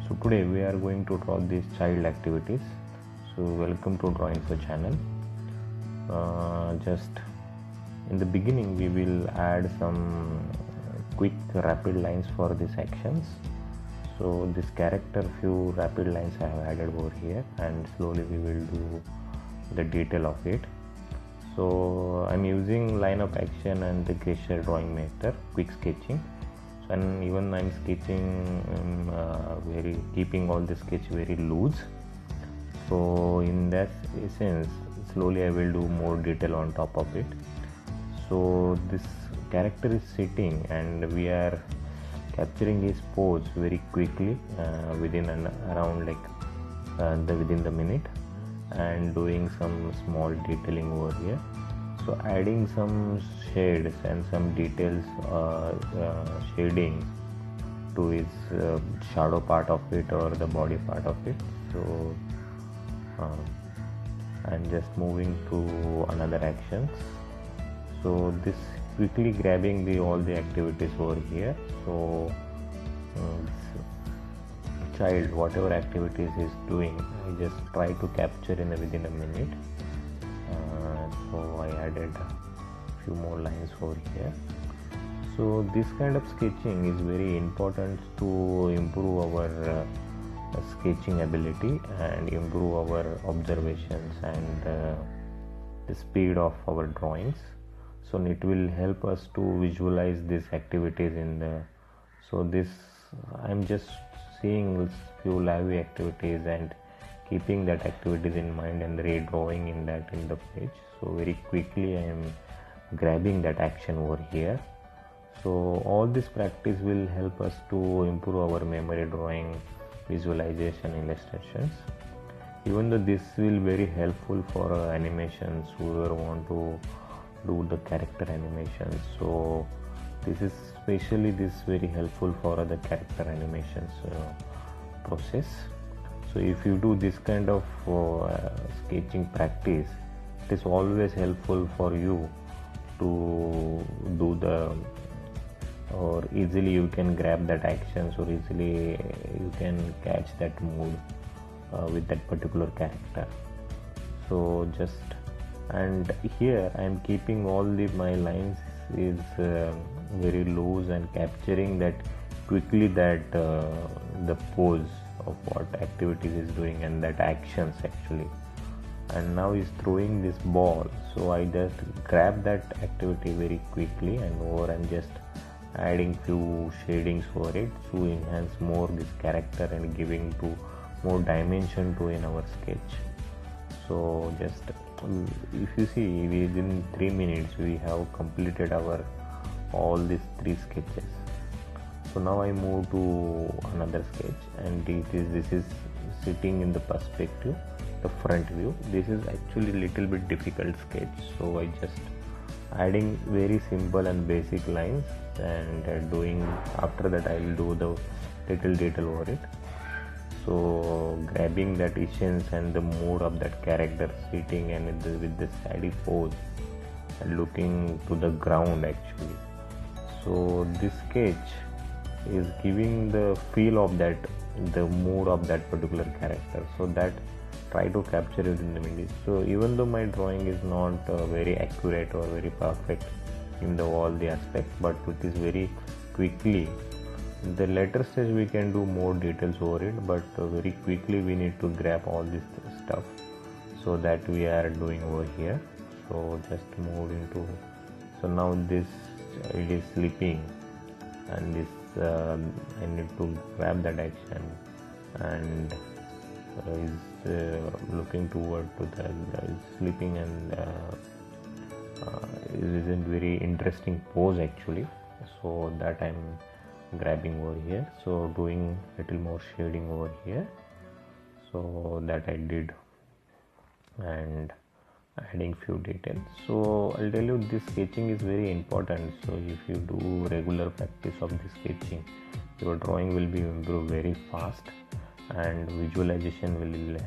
So today we are going to draw these child activities. So welcome to Drawing for channel. Just in the beginning we will add some quick rapid lines for these actions. So this character, few rapid lines I have added over here, and slowly we will do the detail of it. So I'm using line of action and the gesture drawing method, quick sketching. And even I'm sketching keeping all the sketch very loose. So in that sense, slowly I will do more detail on top of it. So this character is sitting and we are capturing his pose very quickly within the minute, and doing some small detailing over here. So adding some shades and some details, shading to his shadow part of it or the body part of it. So I'm just moving to another actions. So this quickly grabbing all the activities over here. So child, whatever activities is doing, I just try to capture within a minute. So I added a few more lines over here. So this kind of sketching is very important to improve our sketching ability and improve our observations and the speed of our drawings. So it will help us to visualize these activities so this I'm just seeing few live activities and keeping that activities in mind and redrawing in the page. So very quickly I am grabbing that action over here. So all this practice will help us to improve our memory drawing, visualization, illustrations. Even though this will very helpful for animations, whoever want to do the character animations. So this is very helpful for the character animations process. So if you do this kind of sketching practice, it is always helpful for you to do or easily you can grab that actions, or easily you can catch that mood with that particular character. So and here I am keeping all my lines is very loose and capturing that quickly that the pose of what activities is doing and that actions actually. And now he's throwing this ball, so I just grab that activity very quickly, and I'm just adding few shadings for it to enhance more this character and giving to more dimension to in our sketch. So just if you see, within 3 minutes we have completed all these 3 sketches. So now I move to another sketch, and this is sitting in the perspective, the front view. This is actually little bit difficult sketch, so I just adding very simple and basic lines, and doing after that I will do the little detail over it. So grabbing that essence and the mood of that character sitting and with the steady pose and looking to the ground actually. So this sketch is giving the feel of the mood of that particular character, so that try to capture it in the minute. So even though my drawing is not very accurate or very perfect in all the aspects, but it is very quickly. The later stage we can do more details over it, but very quickly we need to grab all this stuff, so that we are doing over here. So just move into, so now it is sleeping, and this I need to grab that action, and is looking toward to the sleeping, and it isn't very interesting pose actually. So that I'm grabbing over here, so doing little more shading over here, so that I did, and adding few details. So I'll tell you, this sketching is very important. So if you do regular practice of this sketching, your drawing will be improved very fast, and visualization will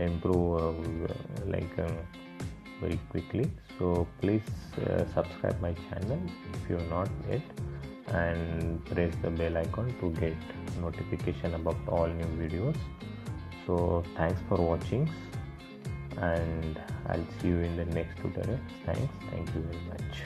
improve very quickly. So please subscribe my channel if you are not yet. and press the bell icon to get notification about all new videos. So thanks for watching, and I'll see you in the next tutorial. Thank you very much.